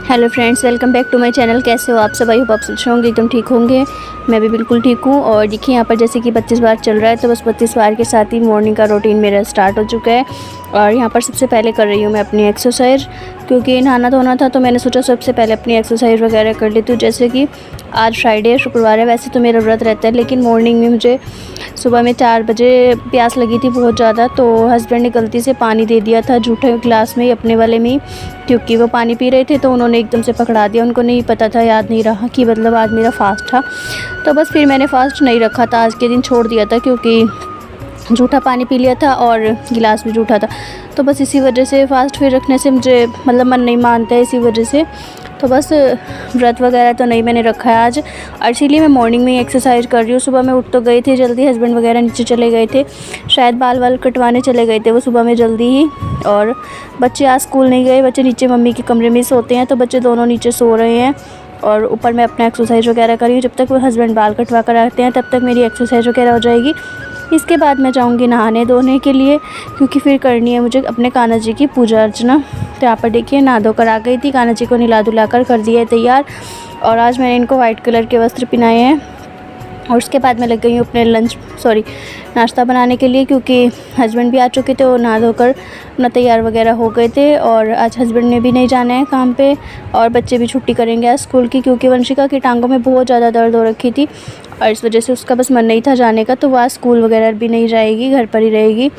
Hello friends, welcome back to my channel. कैसे हो आप सब? आई होप आप अच्छे होंगे, एकदम ठीक होंगे। मैं भी बिल्कुल ठीक हूँ। और देखिए यहाँ पर जैसे कि 25 बार चल रहा है, तो बस 25 बार के साथ ही मॉर्निंग का रूटीन मेरा स्टार्ट हो चुका है। और यहाँ पर सबसे पहले कर रही हूँ मैं अपनी एक्सरसाइज, क्योंकि नहाना धोना था तो मैंने सोचा सबसे पहले अपनी एक्सरसाइज वगैरह कर लेती हूँ। जैसे कि आज फ्राइडे है, शुक्रवार है, वैसे तो मेरा व्रत रहता है, लेकिन मॉर्निंग में मुझे सुबह में 4 बजे प्यास लगी थी बहुत ज़्यादा। तो हस्बैंड ने गलती से पानी दे दिया था जूठे गिलास में ही, अपने वाले में ही, क्योंकि वो पानी पी रहे थे तो उन्होंने एकदम से पकड़ा दिया। उनको नहीं पता था, याद नहीं रहा कि मतलब आज मेरा फास्ट था। तो बस फिर मैंने फ़ास्ट नहीं रखा था, आज के दिन छोड़ दिया था, क्योंकि जूठा पानी पी लिया था और गिलास भी जूठा था। तो बस इसी वजह से फ़ास्ट फिर रखने से मुझे मतलब मन नहीं मानता है, इसी वजह से तो बस व्रत वगैरह तो नहीं मैंने रखा है आज। और इसीलिए मैं मॉर्निंग में ही एक्सरसाइज कर रही हूँ। सुबह में उठ तो गए थे जल्दी, हस्बैंड वगैरह नीचे चले गए थे, शायद बाल वाल कटवाने चले गए थे वो सुबह में जल्दी ही। और बच्चे आज स्कूल नहीं गए, बच्चे नीचे मम्मी के कमरे में सोते हैं, तो बच्चे दोनों नीचे सो रहे हैं। और ऊपर मैं अपना एक्सरसाइज वगैरह करी हूँ। जब तक वो हस्बैंड बाल कटवा कर आते हैं तब तक मेरी एक्सरसाइज वगैरह हो जाएगी। इसके बाद मैं जाऊंगी नहाने धोने के लिए, क्योंकि फिर करनी है मुझे अपने कान्हा जी की पूजा अर्चना। तो यहाँ पर देखिए नहा धोकर आ गई थी, कान्हा जी को नहला धुलाकर कर दिया है तैयार। और आज मैंने इनको वाइट कलर के वस्त्र पहनाए हैं। और उसके बाद मैं लग गई हूँ अपने नाश्ता बनाने के लिए, क्योंकि हस्बैंड भी आ चुके थे, वो नहा धोकर अपना तैयार वगैरह हो गए थे। और आज हस्बैंड ने भी नहीं जाना है काम पे, और बच्चे भी छुट्टी करेंगे आज स्कूल की, क्योंकि वंशिका की टांगों में बहुत ज़्यादा दर्द हो रखी थी, और इस वजह से उसका बस मन नहीं था जाने का। तो वह स्कूल वगैरह भी नहीं जाएगी, घर पर ही रहेगी।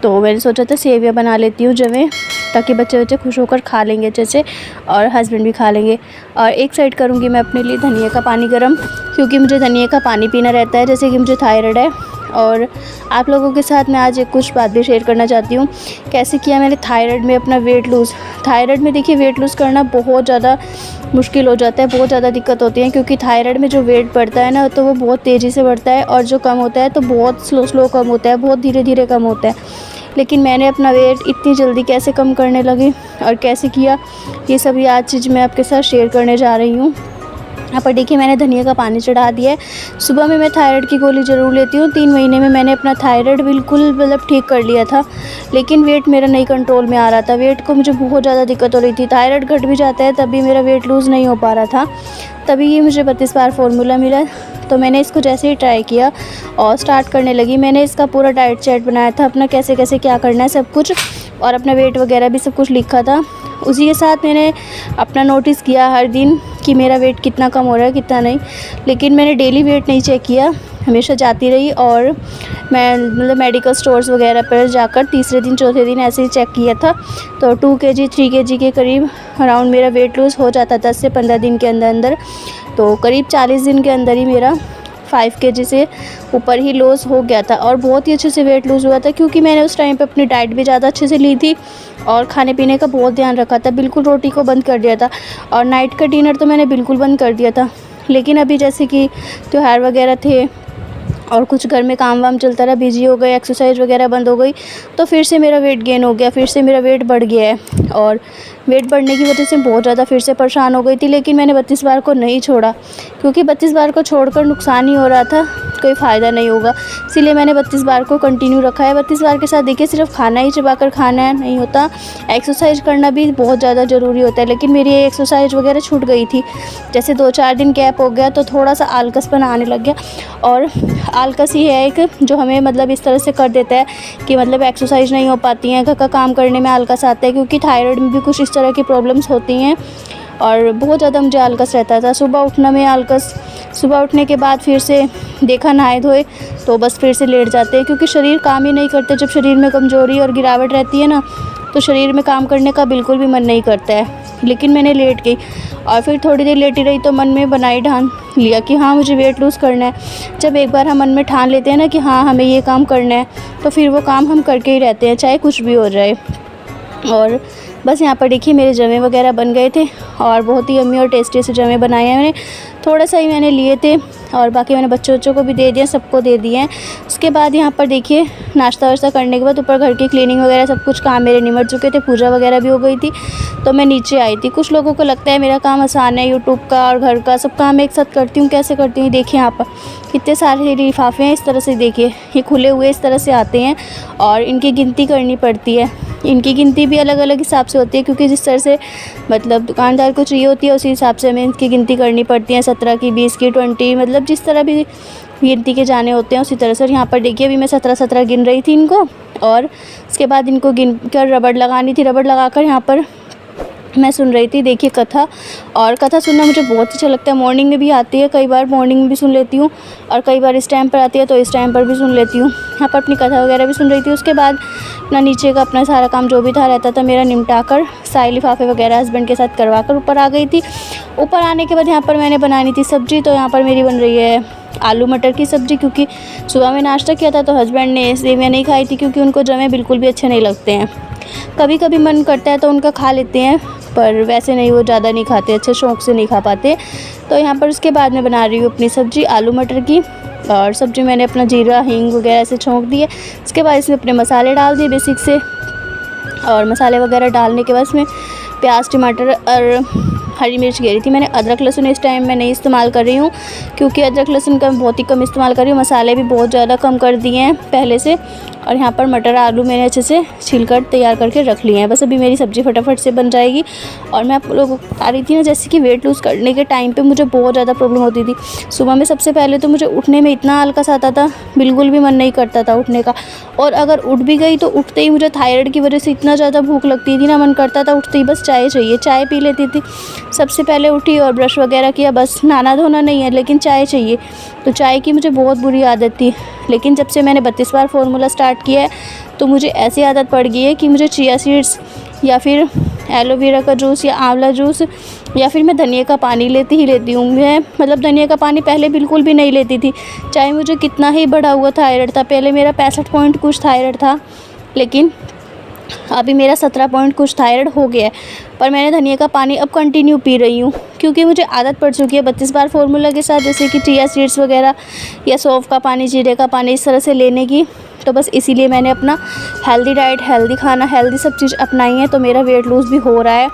तो मैंने सोचा था सेवियाँ बना लेती हूँ जवें, ताकि बच्चे खुश होकर खा लेंगे अच्छे से, और हस्बैंड भी खा लेंगे। और एक साइड करूँगी मैं अपने लिए धनिया का पानी गर्म, क्योंकि मुझे धनिया का पानी पीना रहता है, जैसे कि मुझे थायराइड है। और आप लोगों के साथ मैं आज कुछ बात भी शेयर करना चाहती हूँ, कैसे किया मैंने थायराइड में अपना वेट लूज़। थायराइड में देखिए वेट लूज़ करना बहुत ज़्यादा मुश्किल हो जाता है, बहुत ज़्यादा दिक्कत होती है, क्योंकि थायराइड में जो वेट बढ़ता है ना, तो वो बहुत तेज़ी से बढ़ता है, और जो कम होता है तो बहुत स्लो कम होता है, बहुत धीरे धीरे कम होता है। लेकिन मैंने अपना वेट इतनी जल्दी कैसे कम करने लगी और कैसे किया, ये सभी आज चीज़ मैं आपके साथ शेयर करने जा रही हूँ। यहाँ पर देखिए मैंने धनिया का पानी चढ़ा दिया है। सुबह में मैं थायराइड की गोली ज़रूर लेती हूँ। 3 महीने में मैंने अपना थायराइड बिल्कुल मतलब ठीक कर लिया था, लेकिन वेट मेरा नहीं कंट्रोल में आ रहा था। वेट को मुझे बहुत ज़्यादा दिक्कत हो रही थी। थायराइड घट भी जाता है तब भी मेरा वेट लूज़ नहीं हो पा रहा था। तभी ये मुझे 32 बार फार्मूला मिला। तो मैंने इसको जैसे ही ट्राई किया और स्टार्ट करने लगी, मैंने इसका पूरा डाइट चार्ट बनाया था अपना, कैसे कैसे क्या करना है सब कुछ, और अपना वेट वगैरह भी सब कुछ लिखा था। उसी के साथ मैंने अपना नोटिस किया हर दिन कि मेरा वेट कितना कम हो रहा है कितना नहीं। लेकिन मैंने डेली वेट नहीं चेक किया, हमेशा जाती रही, और मैं मतलब मेडिकल स्टोर्स वगैरह पर जाकर तीसरे दिन चौथे दिन ऐसे ही चेक किया था। तो 2 kg 3 kg के करीब अराउंड मेरा वेट लूज़ हो जाता 10 से 15 दिन के अंदर अंदर। तो करीब 40 दिन के अंदर ही मेरा 5 kg से ऊपर ही लॉस हो गया था, और बहुत ही अच्छे से वेट लूज़ हुआ था, क्योंकि मैंने उस टाइम पे अपनी डाइट भी ज़्यादा अच्छे से ली थी, और खाने पीने का बहुत ध्यान रखा था। बिल्कुल रोटी को बंद कर दिया था, और नाइट का डिनर तो मैंने बिल्कुल बंद कर दिया था। लेकिन अभी जैसे कि त्यौहार वगैरह थे और कुछ घर में काम वाम चलता रहा, बिजी हो गए, एक्सरसाइज वगैरह बंद हो गई, तो फिर से मेरा वेट गेन हो गया, फिर से मेरा वेट बढ़ गया है। और वेट बढ़ने की वजह से बहुत ज़्यादा फिर से परेशान हो गई थी। लेकिन मैंने 32 बार को नहीं छोड़ा, क्योंकि 32 बार को छोड़कर नुकसान ही हो रहा था, कोई फ़ायदा नहीं होगा। इसीलिए मैंने 32 बार को कंटिन्यू रखा है। 32 बार के साथ देखिए सिर्फ खाना ही चबा कर खाना नहीं होता, एक्सरसाइज करना भी बहुत ज़्यादा ज़रूरी होता है। लेकिन मेरी एक्सरसाइज वगैरह छूट गई थी, जैसे 2-4 दिन गैप हो गया तो थोड़ा सा आलकसपन आने लग गया। और आलकस ही है एक जो हमें मतलब इस तरह से कर देता है कि मतलब एक्सरसाइज नहीं हो पाती हैं, घर का काम करने में आलकस आता है, क्योंकि थायराइड में भी कुछ इस तरह की प्रॉब्लम्स होती हैं। और बहुत ज़्यादा मुझे आलकस रहता था, सुबह उठना में आलकस, सुबह उठने के बाद फिर से देखा नहाए धोए तो बस फिर से लेट जाते हैं, क्योंकि शरीर काम ही नहीं करते। जब शरीर में कमज़ोरी और गिरावट रहती है ना, तो शरीर में काम करने का बिल्कुल भी मन नहीं करता है। लेकिन मैंने लेट गई, और फिर थोड़ी देर लेटी रही तो मन में बनाई ठान लिया कि हाँ मुझे वेट लूज़ करना है। जब एक बार हम मन में ठान लेते हैं ना कि हाँ हमें ये काम करना है, तो फिर वो काम हम करके ही रहते हैं, चाहे कुछ भी हो जाए। और बस यहाँ पर देखिए मेरे जमे वगैरह बन गए थे, और बहुत ही यम्मी और टेस्टी से जमे बनाए हैं मैंने। थोड़ा सा ही मैंने लिए थे, और बाकी मैंने बच्चों को भी दे दिया, सबको दे दिए हैं। उसके बाद यहाँ पर देखिए नाश्ता वाश्ता करने के बाद ऊपर घर की क्लीनिंग वगैरह सब कुछ काम मेरे निमट चुके थे, पूजा वगैरह भी हो गई थी, तो मैं नीचे आई थी। कुछ लोगों को लगता है मेरा काम आसान है, यूट्यूब का और घर का सब काम एक साथ करती हूँ, कैसे करती हूँ देखिए यहाँ पर कितने सारे लिफाफे हैं। इस तरह से देखिए ये खुले हुए इस तरह से आते हैं, और इनकी गिनती करनी पड़ती है। इनकी गिनती भी अलग अलग हिसाब से होती है, क्योंकि जिस तरह से मतलब दुकानदार को चाहिए होती है उसी हिसाब से हमें इनकी गिनती करनी पड़ती है। 17 की, 20 की, 20, मतलब जिस तरह भी गिनती के जाने होते हैं उसी तरह से। यहाँ पर देखिए अभी मैं 17 गिन रही थी इनको, और उसके बाद इनको गिन कर रबड़ लगानी थी। रबड़ लगाकर यहाँ पर मैं सुन रही थी देखिए कथा, और कथा सुनना मुझे बहुत अच्छा लगता है। मॉर्निंग में भी आती है, कई बार मॉर्निंग में भी सुन लेती हूँ, और कई बार इस टाइम पर आती है तो इस टाइम पर भी सुन लेती हूँ। यहाँ पर अपनी कथा वगैरह भी सुन रही थी। उसके बाद अपना नीचे का अपना सारा काम जो भी था रहता था मेरा निपटा कर, सारे लिफाफे वगैरह हस्बैंड के साथ करवा कर ऊपर आ गई थी। ऊपर आने के बाद यहाँ पर मैंने बनानी थी सब्ज़ी, तो यहाँ पर मेरी बन रही है आलू मटर की सब्ज़ी, क्योंकि सुबह में नाश्ता किया था तो हस्बैंड ने सेवियाँ नहीं खाई थी, क्योंकि उनको जमे बिल्कुल भी अच्छे नहीं लगते हैं। कभी कभी मन करता है तो उनका खा लेते हैं, पर वैसे नहीं, वो ज़्यादा नहीं खाते, अच्छे शौक़ से नहीं खा पाते। तो यहाँ पर उसके बाद मैं बना रही हूँ अपनी सब्ज़ी आलू मटर की, और सब्ज़ी मैंने अपना जीरा हींग वगैरह से छौंक दिए। उसके बाद इसमें अपने मसाले डाल दिए बेसिक से, और मसाले वगैरह डालने के बाद इसमें प्याज टमाटर और हरी मिर्च घेरी थी मैंने। अदरक लहसुन इस टाइम मैं नहीं इस्तेमाल कर रही हूँ, क्योंकि अदरक लहसुन का बहुत ही कम इस्तेमाल कर रही हूँ। मसाले भी बहुत ज़्यादा कम कर दिए हैं पहले से। और यहाँ पर मटर आलू मैंने अच्छे से छील कर तैयार करके रख लिए हैं। बस अभी मेरी सब्ज़ी फटाफट से बन जाएगी। और मैं आप लोगों को बता रही थी ना, जैसे कि वेट लूज़ करने के टाइम पे मुझे बहुत ज़्यादा प्रॉब्लम होती थी। सुबह में सबसे पहले तो मुझे उठने में इतना आलस आता था, बिल्कुल भी मन नहीं करता था उठने का। और अगर उठ भी गई तो उठते ही मुझे थायराइड की वजह से इतना ज़्यादा भूख लगती थी ना, मन करता था उठते ही बस चाय चाहिए, चाय पी लेती थी। सबसे पहले उठी और ब्रश वगैरह किया, बस नहाना धोना नहीं है लेकिन चाय चाहिए। तो चाय की मुझे बहुत बुरी आदत थी, लेकिन जब से मैंने 32 बार फार्मूला स्टार्ट किया है तो मुझे ऐसी आदत पड़ गई है कि मुझे चिया सीड्स या फिर एलोवेरा का जूस या आंवला जूस या फिर मैं धनिया का पानी लेती ही लेती हूँ। मैं मतलब धनिया का पानी पहले बिल्कुल भी नहीं लेती थी, चाहे मुझे कितना ही बढ़ा हुआ थायराइड था। पहले मेरा 65 पॉइंट कुछ थायराइड था, लेकिन अभी मेरा 17 पॉइंट कुछ थायराइड हो गया है। पर मैंने धनिया का पानी अब कंटिन्यू पी रही हूँ, क्योंकि मुझे आदत पड़ चुकी है 32 बार फार्मूला के साथ, जैसे कि चिया सीड्स वगैरह या सौंफ का पानी, जीरे का पानी इस तरह से लेने की। तो बस इसीलिए मैंने अपना हेल्दी डाइट, हेल्दी खाना, हेल्दी सब चीज़ अपनाई है, तो मेरा वेट लूज़ भी हो रहा है।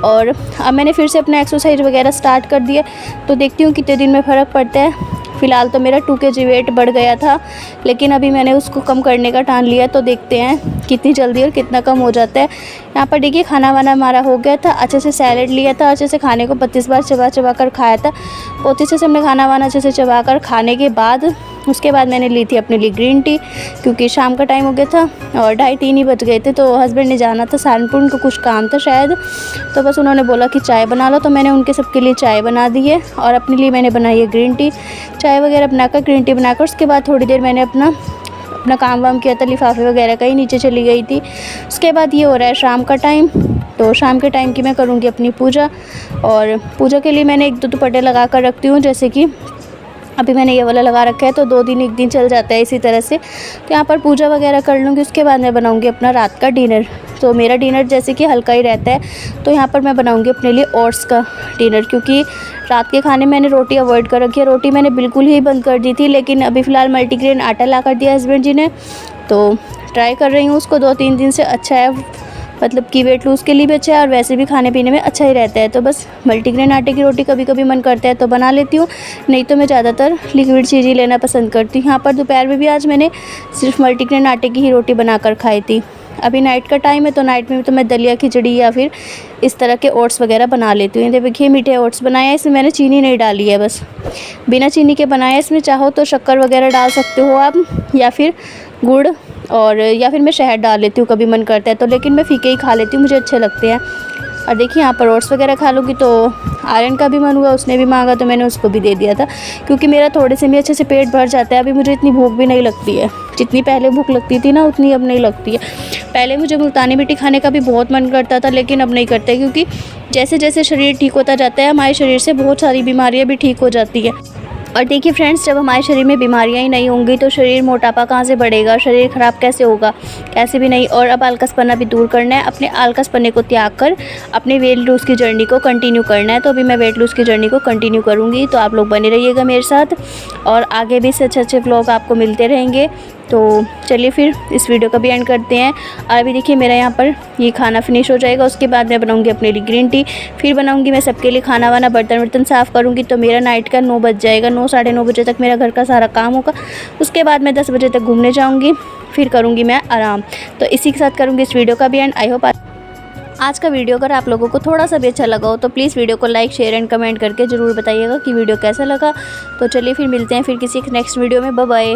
और अब मैंने फिर से अपना एक्सरसाइज वगैरह स्टार्ट कर दिया, तो देखती हूँ कितने दिन में फ़र्क पड़ता है। फ़िलहाल तो मेरा 2 kg वेट बढ़ गया था, लेकिन अभी मैंने उसको कम करने का ठान लिया, तो देखते हैं कितनी जल्दी और कितना कम हो जाता है। यहाँ पर देखिए खाना वाना हमारा हो गया था, अच्छे से सैलेड लिया था, अच्छे से खाने को 32 बार चबा चबा कर खाया था। बहुत अच्छे से हमने खाना वाना अच्छे से चबा कर खाने के बाद उसके बाद मैंने ली थी अपने लिए ग्रीन टी, क्योंकि शाम का टाइम हो गया था और 2:30-3 ही बज गए थे। तो हस्बैंड ने जाना था सहारनपुर, उनको कुछ काम था शायद, तो बस उन्होंने बोला कि चाय बना लो, तो मैंने उनके सबके लिए चाय बना दी है। और अपने लिए मैंने बनाई है ग्रीन टी, चाय वगैरह बनाकर ग्रीन टी बनाकर उसके बाद थोड़ी देर मैंने अपना काम वाम किया था, लिफाफे वगैरह का ही नीचे चली गई थी। उसके बाद ये हो रहा है शाम का टाइम, तो शाम के टाइम की मैं करूँगी अपनी पूजा। और पूजा के लिए मैंने 1-2 दुपट्टे लगा कर रखती हूँ, जैसे कि अभी मैंने ये वाला लगा रखा है, तो 2 दिन 1 दिन चल जाता है इसी तरह से। तो यहाँ पर पूजा वगैरह कर लूँगी, उसके बाद मैं बनाऊँगी अपना रात का डिनर। तो मेरा डिनर जैसे कि हल्का ही रहता है, तो यहाँ पर मैं बनाऊँगी अपने लिए ओट्स का डिनर, क्योंकि रात के खाने मैंने रोटी अवॉइड कर रखी है। रोटी मैंने बिल्कुल ही बंद कर दी थी, लेकिन अभी फ़िलहाल मल्टीग्रेन आटा ला कर दिया हस्बैंड जी ने, तो ट्राई कर रही हूँ उसको 2-3 दिन से। अच्छा है, मतलब कि वेट लूज़ के लिए भी अच्छा है और वैसे भी खाने पीने में अच्छा ही रहता है। तो बस मल्टीग्रेन आटे की रोटी कभी कभी मन करता है तो बना लेती हूँ, नहीं तो मैं ज़्यादातर लिक्विड चीज़ ही लेना पसंद करती हूँ। यहाँ पर दोपहर में भी आज मैंने सिर्फ मल्टीग्रेन आटे की ही रोटी बनाकर खाई थी। अभी नाइट का टाइम है, तो नाइट में तो मैं दलिया खिचड़ी या फिर इस तरह के ओट्स वगैरह बना लेती हूँ। देखिए मीठे ओट्स बनाए हैं, इसमें मैंने चीनी नहीं डाली है, बस बिना चीनी के बनाए हैं। इसमें चाहो तो शक्कर वगैरह डाल सकते हो आप, या फिर गुड़, और या फिर मैं शहद डाल लेती हूँ कभी मन करता है तो, लेकिन मैं फीके ही खा लेती हूँ, मुझे अच्छे लगते हैं। और देखिए यहाँ पर ओट्स वगैरह खा लूँगी, तो आर्यन का भी मन हुआ, उसने भी मांगा तो मैंने उसको भी दे दिया था, क्योंकि मेरा थोड़े से भी अच्छे से पेट भर जाता है। अभी मुझे इतनी भूख भी नहीं लगती है, जितनी पहले भूख लगती थी ना उतनी अब नहीं लगती है। पहले मुझे मुल्तानी मिट्टी खाने का भी बहुत मन करता था, लेकिन अब नहीं करता है, क्योंकि जैसे जैसे शरीर ठीक होता जाता है हमारे शरीर से बहुत सारी बीमारियाँ भी ठीक हो जाती है। और देखिए फ्रेंड्स, जब हमारे शरीर में बीमारियां ही नहीं होंगी तो शरीर मोटापा कहाँ से बढ़ेगा, शरीर ख़राब कैसे होगा, कैसे भी नहीं। और अब आलकसपना भी दूर करना है, अपने आलकसपने को त्याग कर अपने वेट लूज़ की जर्नी को कंटिन्यू करना है। तो अभी मैं वेट लूज़ की जर्नी को कंटिन्यू करूँगी, तो आप लोग बने रहिएगा मेरे साथ, और आगे भी अच्छे अच्छे व्लॉग आपको मिलते रहेंगे। तो चलिए फिर इस वीडियो का भी एंड करते हैं। और अभी देखिए मेरा यहाँ पर ये खाना फिनिश हो जाएगा, उसके बाद मैं बनाऊँगी अपने लिए ग्रीन टी, फिर बनाऊँगी मैं सबके लिए खाना वाना, बर्तन वर्तन साफ़ करूँगी। तो मेरा नाइट का 9 बज जाएगा, 9 साढ़े 9 बजे तक मेरा घर का सारा काम होगा। उसके बाद मैं 10 बजे तक घूमने जाऊँगी, फिर करूँगी मैं आराम। तो इसी के साथ करूँगी इस वीडियो का भी एंड। आई होप आज का वीडियो अगर आप लोगों को थोड़ा सा भी अच्छा लगा हो तो प्लीज़ वीडियो को लाइक शेयर एंड कमेंट करके ज़रूर बताइएगा कि वीडियो कैसा लगा। तो चलिए फिर मिलते हैं फिर किसी नेक्स्ट वीडियो में। Bye bye.